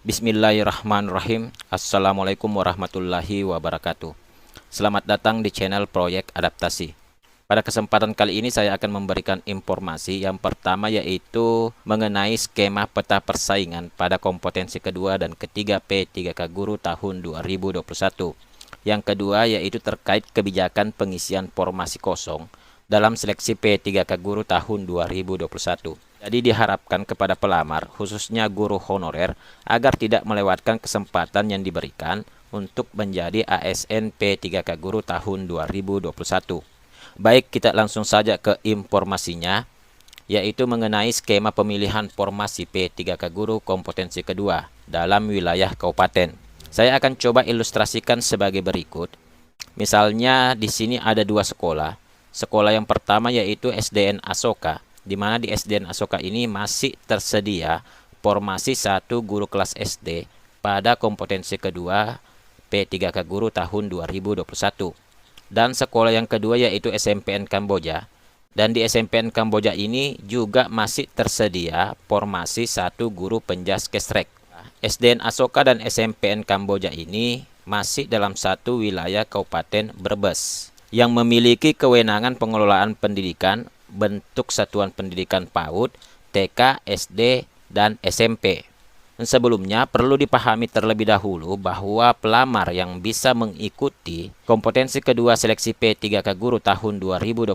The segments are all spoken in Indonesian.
Bismillahirrahmanirrahim. Assalamualaikum warahmatullahi wabarakatuh. Selamat datang di channel Proyek Adaptasi. Pada kesempatan kali ini saya akan memberikan informasi yang pertama, yaitu mengenai skema peta persaingan pada kompetensi kedua dan ketiga P3K Guru tahun 2021. Yang kedua yaitu terkait kebijakan pengisian formasi kosong dalam seleksi P3K Guru tahun 2021. Jadi diharapkan kepada pelamar, khususnya guru honorer, agar tidak melewatkan kesempatan yang diberikan untuk menjadi ASN P3K Guru tahun 2021. Baik, kita langsung saja ke informasinya, yaitu mengenai skema pemilihan formasi P3K Guru kompetensi kedua dalam wilayah kabupaten. Saya akan coba ilustrasikan sebagai berikut. Misalnya di sini ada dua sekolah. Sekolah yang pertama yaitu SDN Asoka, di mana di SDN Asoka ini masih tersedia formasi 1 guru kelas SD pada kompetensi kedua P3K Guru tahun 2021. Dan sekolah yang kedua yaitu SMPN Kamboja. Dan di SMPN Kamboja ini juga masih tersedia formasi 1 guru penjas kesrek. SDN Asoka dan SMPN Kamboja ini masih dalam satu wilayah Kabupaten Brebes yang memiliki kewenangan pengelolaan pendidikan bentuk satuan pendidikan PAUD, TK, SD, dan SMP. Dan sebelumnya perlu dipahami terlebih dahulu bahwa pelamar yang bisa mengikuti kompetensi kedua seleksi P3K Guru tahun 2021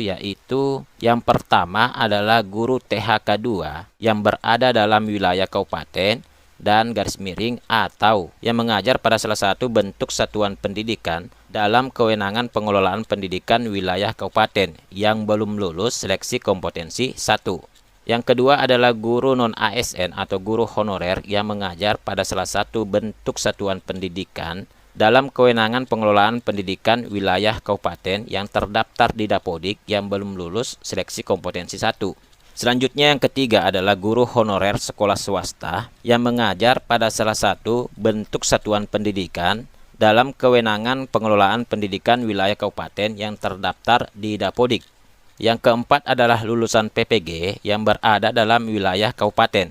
yaitu yang pertama adalah guru THK 2 yang berada dalam wilayah kabupaten dan garis miring atau yang mengajar pada salah satu bentuk satuan pendidikan dalam kewenangan pengelolaan pendidikan wilayah kabupaten yang belum lulus seleksi kompetensi 1. Yang kedua adalah guru non-ASN atau guru honorer yang mengajar pada salah satu bentuk satuan pendidikan dalam kewenangan pengelolaan pendidikan wilayah kabupaten yang terdaftar di Dapodik yang belum lulus seleksi kompetensi 1. Selanjutnya yang ketiga adalah guru honorer sekolah swasta yang mengajar pada salah satu bentuk satuan pendidikan dalam kewenangan pengelolaan pendidikan wilayah kabupaten yang terdaftar di Dapodik. Yang keempat adalah lulusan PPG yang berada dalam wilayah kabupaten.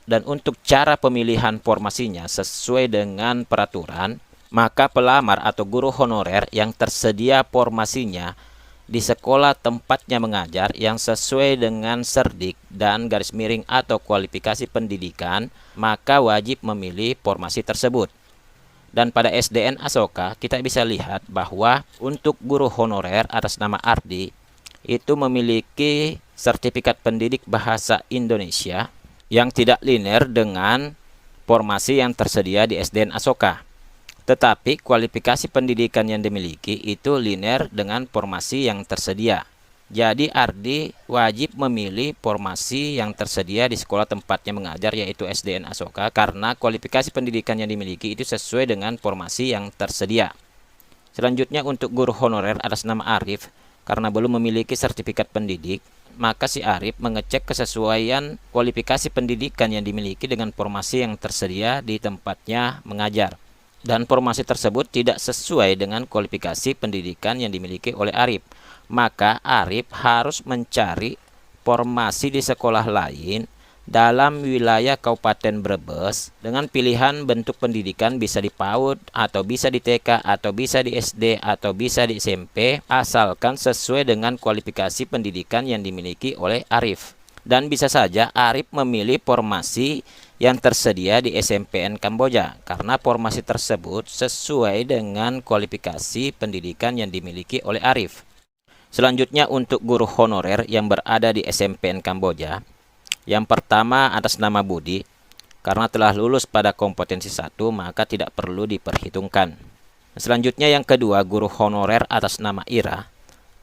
Dan untuk cara pemilihan formasinya sesuai dengan peraturan, maka pelamar atau guru honorer yang tersedia formasinya di sekolah tempatnya mengajar yang sesuai dengan Serdik dan garis miring atau kualifikasi pendidikan, maka wajib memilih formasi tersebut. Dan pada SDN Asoka kita bisa lihat bahwa untuk guru honorer atas nama Ardi itu memiliki sertifikat pendidik bahasa Indonesia yang tidak linear dengan formasi yang tersedia di SDN Asoka. Tetapi kualifikasi pendidikan yang dimiliki itu linear dengan formasi yang tersedia. Jadi Ardi wajib memilih formasi yang tersedia di sekolah tempatnya mengajar yaitu SDN Asoka karena kualifikasi pendidikan yang dimiliki itu sesuai dengan formasi yang tersedia. Selanjutnya untuk guru honorer atas nama Arif, karena belum memiliki sertifikat pendidik, maka si Arif mengecek kesesuaian kualifikasi pendidikan yang dimiliki dengan formasi yang tersedia di tempatnya mengajar. Dan formasi tersebut tidak sesuai dengan kualifikasi pendidikan yang dimiliki oleh Arif, maka Arif harus mencari formasi di sekolah lain dalam wilayah Kabupaten Brebes dengan pilihan bentuk pendidikan bisa di PAUD atau bisa di TK atau bisa di SD atau bisa di SMP asalkan sesuai dengan kualifikasi pendidikan yang dimiliki oleh Arif. Dan bisa saja Arif memilih formasi yang tersedia di SMPN Kamboja karena formasi tersebut sesuai dengan kualifikasi pendidikan yang dimiliki oleh Arif. Selanjutnya untuk guru honorer yang berada di SMPN Kamboja, yang pertama atas nama Budi, karena telah lulus pada kompetensi 1 maka tidak perlu diperhitungkan. Selanjutnya yang kedua guru honorer atas nama Ira,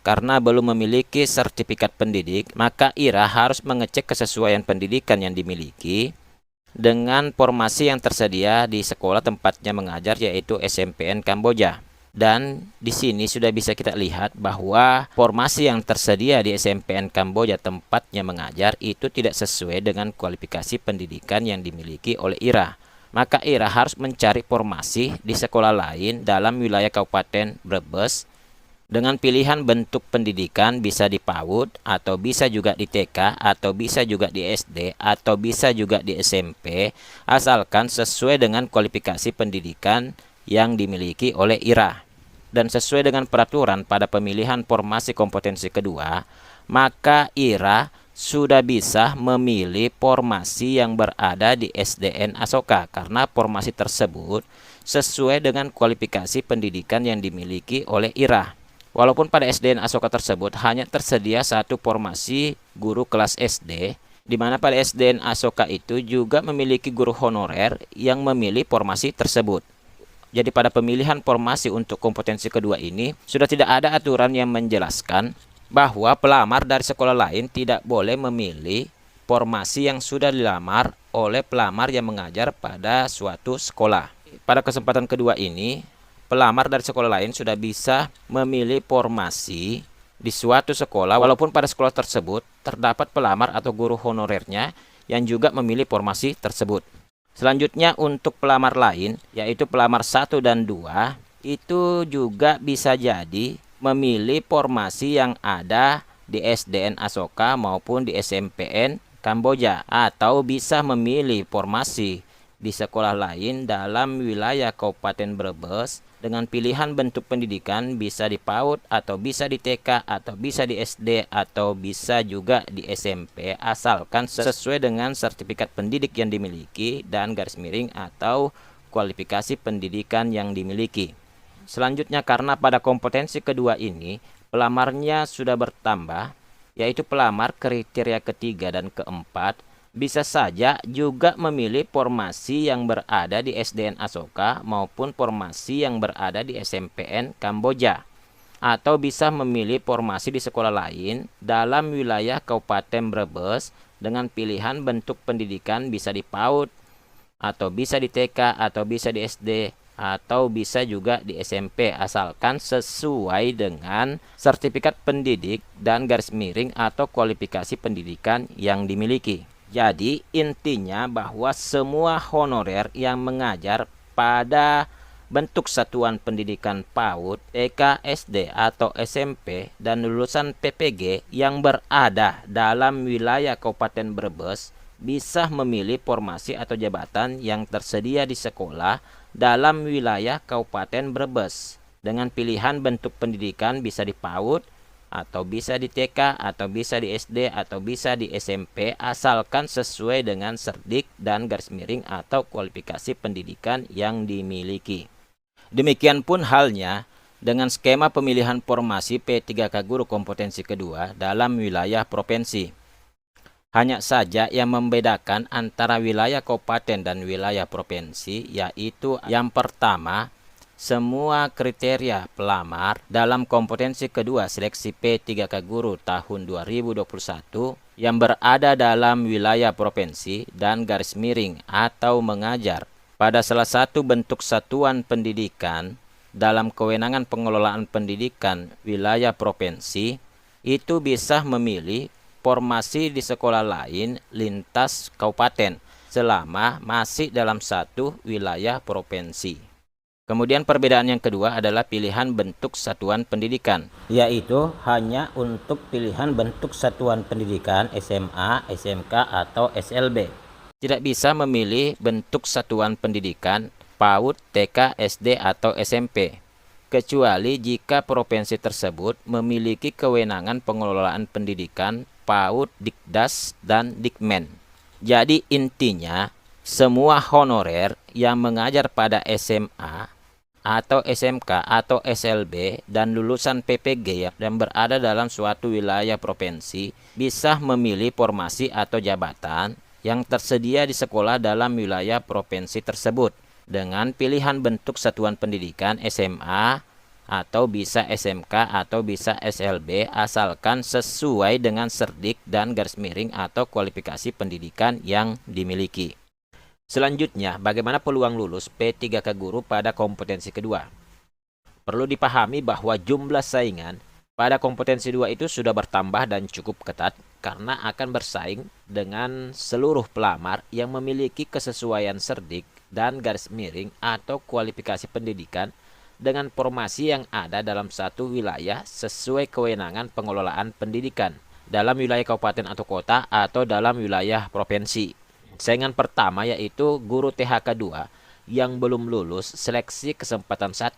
karena belum memiliki sertifikat pendidik maka Ira harus mengecek kesesuaian pendidikan yang dimiliki dengan formasi yang tersedia di sekolah tempatnya mengajar yaitu SMPN Kamboja. Dan di sini sudah bisa kita lihat bahwa formasi yang tersedia di SMPN Kamboja tempatnya mengajar itu tidak sesuai dengan kualifikasi pendidikan yang dimiliki oleh Ira. Maka Ira harus mencari formasi di sekolah lain dalam wilayah Kabupaten Brebes Dengan pilihan bentuk pendidikan bisa di PAUD, atau bisa juga di TK, atau bisa juga di SD, atau bisa juga di SMP, asalkan sesuai dengan kualifikasi pendidikan yang dimiliki oleh IRA. Dan sesuai dengan peraturan pada pemilihan formasi kompetensi kedua, maka IRA sudah bisa memilih formasi yang berada di SDN Asoka karena formasi tersebut sesuai dengan kualifikasi pendidikan yang dimiliki oleh IRA. Walaupun pada SDN Asoka tersebut hanya tersedia satu formasi guru kelas SD, di mana pada SDN Asoka itu juga memiliki guru honorer yang memilih formasi tersebut. Jadi pada pemilihan formasi untuk kompetensi kedua ini sudah tidak ada aturan yang menjelaskan bahwa pelamar dari sekolah lain tidak boleh memilih formasi yang sudah dilamar oleh pelamar yang mengajar pada suatu sekolah. Pada kesempatan kedua ini, pelamar dari sekolah lain sudah bisa memilih formasi di suatu sekolah walaupun pada sekolah tersebut terdapat pelamar atau guru honorernya yang juga memilih formasi tersebut. Selanjutnya untuk pelamar lain, yaitu pelamar 1 dan 2, itu juga bisa jadi memilih formasi yang ada di SDN Asoka maupun di SMPN Kamboja, atau bisa memilih formasi di sekolah lain dalam wilayah Kabupaten Brebes dengan pilihan bentuk pendidikan bisa di PAUD, atau bisa di TK, atau bisa di SD, atau bisa juga di SMP, asalkan sesuai dengan sertifikat pendidik yang dimiliki dan garis miring atau kualifikasi pendidikan yang dimiliki. Selanjutnya, karena pada kompetensi kedua ini pelamarnya sudah bertambah, yaitu pelamar kriteria ketiga dan keempat, bisa saja juga memilih formasi yang berada di SDN Asoka maupun formasi yang berada di SMPN Kamboja, atau bisa memilih formasi di sekolah lain dalam wilayah Kabupaten Brebes dengan pilihan bentuk pendidikan bisa di PAUD, atau bisa di TK, atau bisa di SD, atau bisa juga di SMP, asalkan sesuai dengan sertifikat pendidik dan garis miring atau kualifikasi pendidikan yang dimiliki. Jadi intinya bahwa semua honorer yang mengajar pada bentuk satuan pendidikan PAUD, TK, SD, atau SMP dan lulusan PPG yang berada dalam wilayah Kabupaten Brebes bisa memilih formasi atau jabatan yang tersedia di sekolah dalam wilayah Kabupaten Brebes dengan pilihan bentuk pendidikan bisa di PAUD, atau bisa di TK, atau bisa di SD, atau bisa di SMP, asalkan sesuai dengan serdik dan garis miring atau kualifikasi pendidikan yang dimiliki. Demikian pun halnya dengan skema pemilihan formasi P3K guru kompetensi kedua dalam wilayah provinsi. Hanya saja yang membedakan antara wilayah kabupaten dan wilayah provinsi, yaitu yang pertama, semua kriteria pelamar dalam kompetensi kedua seleksi P3K guru tahun 2021 yang berada dalam wilayah provinsi dan garis miring atau mengajar pada salah satu bentuk satuan pendidikan dalam kewenangan pengelolaan pendidikan wilayah provinsi itu bisa memilih formasi di sekolah lain lintas kabupaten selama masih dalam satu wilayah provinsi. Kemudian perbedaan yang kedua adalah pilihan bentuk satuan pendidikan, yaitu hanya untuk pilihan bentuk satuan pendidikan SMA, SMK, atau SLB. Tidak bisa memilih bentuk satuan pendidikan PAUD, TK, SD, atau SMP, kecuali jika provinsi tersebut memiliki kewenangan pengelolaan pendidikan PAUD, Dikdas, dan Dikmen. Jadi intinya, semua honorer yang mengajar pada SMA atau SMK atau SLB dan lulusan PPG yang berada dalam suatu wilayah provinsi bisa memilih formasi atau jabatan yang tersedia di sekolah dalam wilayah provinsi tersebut dengan pilihan bentuk satuan pendidikan SMA atau bisa SMK atau bisa SLB asalkan sesuai dengan serdik dan garis miring atau kualifikasi pendidikan yang dimiliki. Selanjutnya, bagaimana peluang lulus P3K guru pada kompetensi kedua? Perlu dipahami bahwa jumlah saingan pada kompetensi 2 itu sudah bertambah dan cukup ketat karena akan bersaing dengan seluruh pelamar yang memiliki kesesuaian serdik dan garis miring atau kualifikasi pendidikan dengan formasi yang ada dalam satu wilayah sesuai kewenangan pengelolaan pendidikan dalam wilayah kabupaten atau kota atau dalam wilayah provinsi. Saingan pertama yaitu guru THK 2 yang belum lulus seleksi kesempatan 1,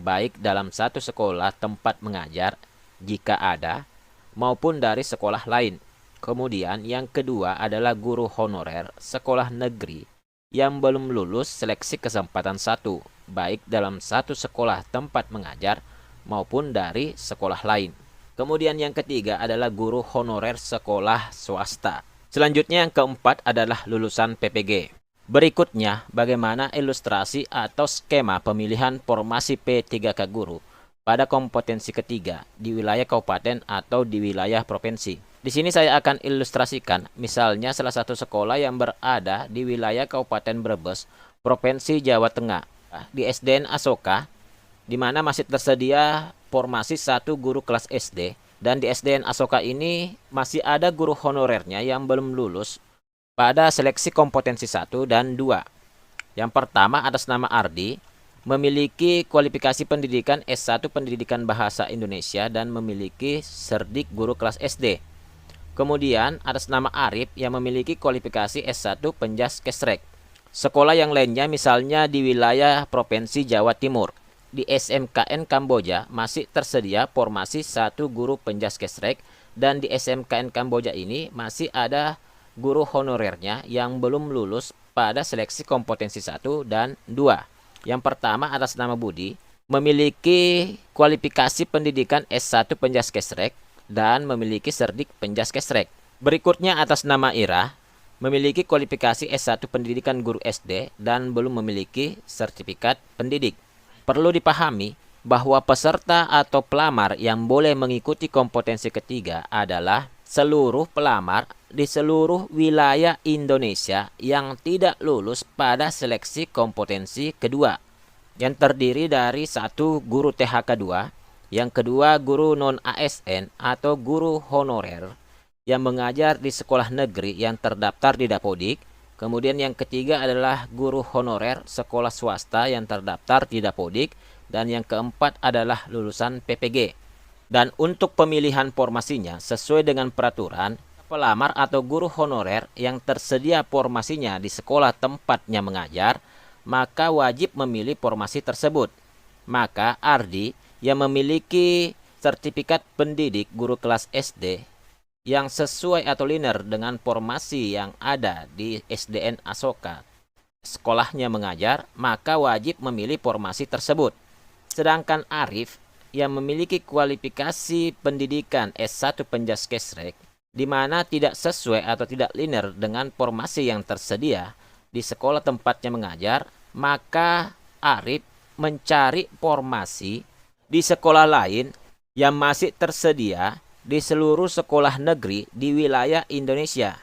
baik dalam satu sekolah tempat mengajar jika ada maupun dari sekolah lain. Kemudian yang kedua adalah guru honorer sekolah negeri yang belum lulus seleksi kesempatan 1, baik dalam satu sekolah tempat mengajar maupun dari sekolah lain. Kemudian yang ketiga adalah guru honorer sekolah swasta. Selanjutnya yang keempat adalah lulusan PPG. Berikutnya bagaimana ilustrasi atau skema pemilihan formasi P3K guru pada kompetensi ketiga di wilayah kabupaten atau di wilayah provinsi. Di sini saya akan ilustrasikan misalnya salah satu sekolah yang berada di wilayah Kabupaten Brebes, Provinsi Jawa Tengah. Di SDN Asoka, di mana masih tersedia formasi 1 guru kelas SD, dan di SDN Asoka ini masih ada guru honorernya yang belum lulus pada seleksi kompetensi 1 dan 2. Yang pertama atas nama Ardi, memiliki kualifikasi pendidikan S1 Pendidikan Bahasa Indonesia dan memiliki serdik guru kelas SD. Kemudian atas nama Arif yang memiliki kualifikasi S1 Penjaskesrek. Sekolah yang lainnya misalnya di wilayah Provinsi Jawa Timur. Di SMKN Kamboja masih tersedia formasi 1 guru Penjaskesrek, dan di SMKN Kamboja ini masih ada guru honorernya yang belum lulus pada seleksi kompetensi 1 dan 2. Yang pertama atas nama Budi, memiliki kualifikasi pendidikan S1 Penjaskesrek dan memiliki serdik Penjaskesrek. Berikutnya atas nama Ira, memiliki kualifikasi S1 Pendidikan Guru SD dan belum memiliki sertifikat pendidik. Perlu dipahami bahwa peserta atau pelamar yang boleh mengikuti kompetensi ketiga adalah seluruh pelamar di seluruh wilayah Indonesia yang tidak lulus pada seleksi kompetensi kedua, yang terdiri dari 1 guru THK 2, yang kedua guru non-ASN atau guru honorer yang mengajar di sekolah negeri yang terdaftar di Dapodik. Kemudian yang ketiga adalah guru honorer sekolah swasta yang terdaftar di Dapodik. Dan yang keempat adalah lulusan PPG. Dan untuk pemilihan formasinya sesuai dengan peraturan, pelamar atau guru honorer yang tersedia formasinya di sekolah tempatnya mengajar, maka wajib memilih formasi tersebut. Maka Ardi yang memiliki sertifikat pendidik guru kelas SD yang sesuai atau linear dengan formasi yang ada di SDN Asoka sekolahnya mengajar, maka wajib memilih formasi tersebut. Sedangkan Arif yang memiliki kualifikasi pendidikan S1 Penjaskesrek di mana tidak sesuai atau tidak linear dengan formasi yang tersedia di sekolah tempatnya mengajar, maka Arif mencari formasi di sekolah lain yang masih tersedia di seluruh sekolah negeri di wilayah Indonesia.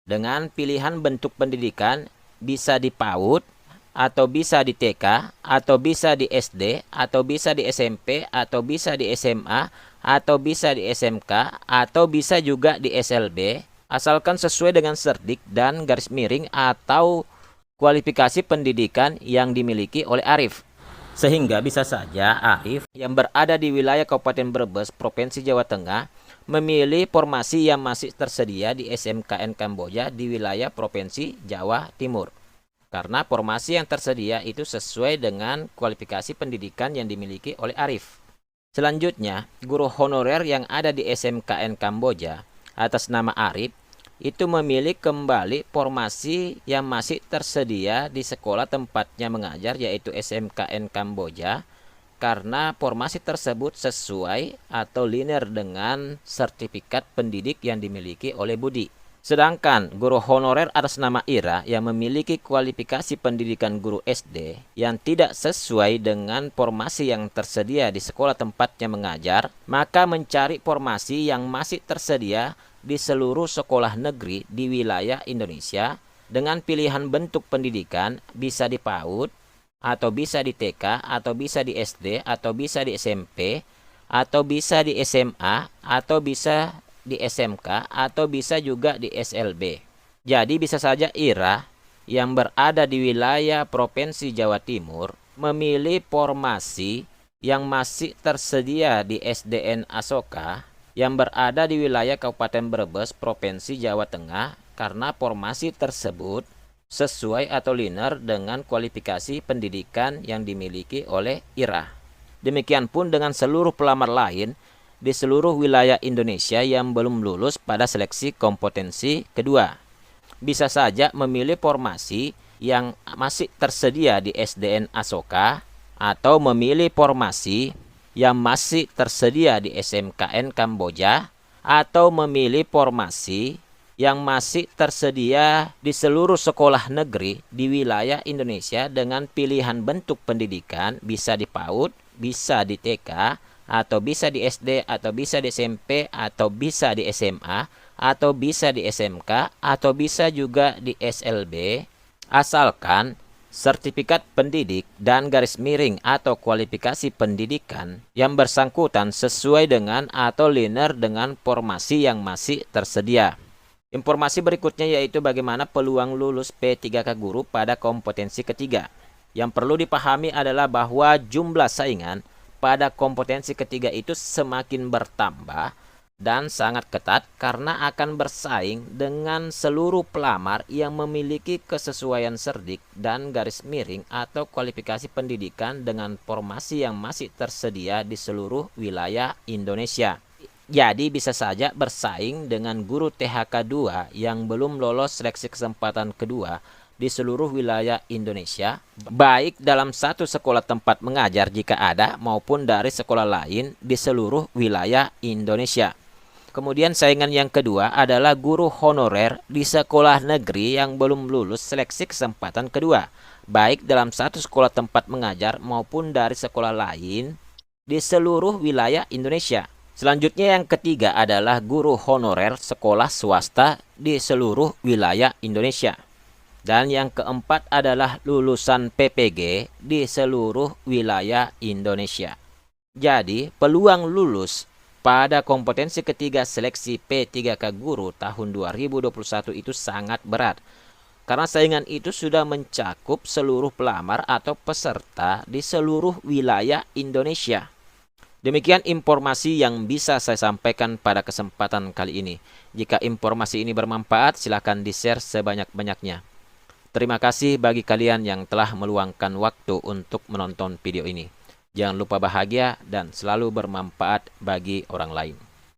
Dengan pilihan bentuk pendidikan bisa di PAUD, atau bisa di TK, atau bisa di SD, atau bisa di SMP, atau bisa di SMA, atau bisa di SMK, atau bisa juga di SLB, asalkan sesuai dengan serdik dan garis miring atau kualifikasi pendidikan yang dimiliki oleh Arif. Sehingga bisa saja Arif yang berada di wilayah Kabupaten Brebes, Provinsi Jawa Tengah, memilih formasi yang masih tersedia di SMKN Kamboja di wilayah Provinsi Jawa Timur. Karena formasi yang tersedia itu sesuai dengan kualifikasi pendidikan yang dimiliki oleh Arif. Selanjutnya, guru honorer yang ada di SMKN Kamboja atas nama Arif itu memilih kembali formasi yang masih tersedia di sekolah tempatnya mengajar, yaitu SMKN Kamboja, karena formasi tersebut sesuai atau linear dengan sertifikat pendidik yang dimiliki oleh Budi. Sedangkan guru honorer atas nama Ira yang memiliki kualifikasi pendidikan guru SD yang tidak sesuai dengan formasi yang tersedia di sekolah tempatnya mengajar, maka mencari formasi yang masih tersedia di seluruh sekolah negeri di wilayah Indonesia dengan pilihan bentuk pendidikan bisa di PAUD, atau bisa di TK, atau bisa di SD, atau bisa di SMP, atau bisa di SMA, atau bisa di SMK, atau bisa juga di SLB. Jadi bisa saja Ira yang berada di wilayah Provinsi Jawa Timur memilih formasi yang masih tersedia di SDN Asoka yang berada di wilayah Kabupaten Brebes, Provinsi Jawa Tengah, karena formasi tersebut sesuai atau linear dengan kualifikasi pendidikan yang dimiliki oleh IRA. Demikian pun dengan seluruh pelamar lain di seluruh wilayah Indonesia yang belum lulus pada seleksi kompetensi kedua. Bisa saja memilih formasi yang masih tersedia di SDN Asoka atau memilih formasi yang masih tersedia di SMKN Kamboja atau memilih formasi yang masih tersedia di seluruh sekolah negeri di wilayah Indonesia dengan pilihan bentuk pendidikan, bisa di PAUD, bisa di TK, atau bisa di SD, atau bisa di SMP, atau bisa di SMA, atau bisa di SMK, atau bisa juga di SLB, asalkan sertifikat pendidik dan garis miring atau kualifikasi pendidikan yang bersangkutan sesuai dengan atau linear dengan formasi yang masih tersedia. Informasi berikutnya yaitu bagaimana peluang lulus P3K Guru pada kompetensi ketiga. Yang perlu dipahami adalah bahwa jumlah saingan pada kompetensi ketiga itu semakin bertambah dan sangat ketat karena akan bersaing dengan seluruh pelamar yang memiliki kesesuaian cerdik dan garis miring atau kualifikasi pendidikan dengan formasi yang masih tersedia di seluruh wilayah Indonesia. Jadi bisa saja bersaing dengan guru THK 2 yang belum lolos seleksi kesempatan kedua di seluruh wilayah Indonesia, baik dalam satu sekolah tempat mengajar jika ada maupun dari sekolah lain di seluruh wilayah Indonesia. Kemudian saingan yang kedua adalah guru honorer di sekolah negeri yang belum lulus seleksi kesempatan kedua, baik dalam satu sekolah tempat mengajar maupun dari sekolah lain di seluruh wilayah Indonesia. Selanjutnya yang ketiga adalah guru honorer sekolah swasta di seluruh wilayah Indonesia. Dan yang keempat adalah lulusan PPG di seluruh wilayah Indonesia. Jadi peluang lulus pada kompetensi ketiga seleksi P3K Guru tahun 2021 itu sangat berat. Karena saingan itu sudah mencakup seluruh pelamar atau peserta di seluruh wilayah Indonesia. Demikian informasi yang bisa saya sampaikan pada kesempatan kali ini. Jika informasi ini bermanfaat, silakan di-share sebanyak-banyaknya. Terima kasih bagi kalian yang telah meluangkan waktu untuk menonton video ini. Jangan lupa bahagia dan selalu bermanfaat bagi orang lain.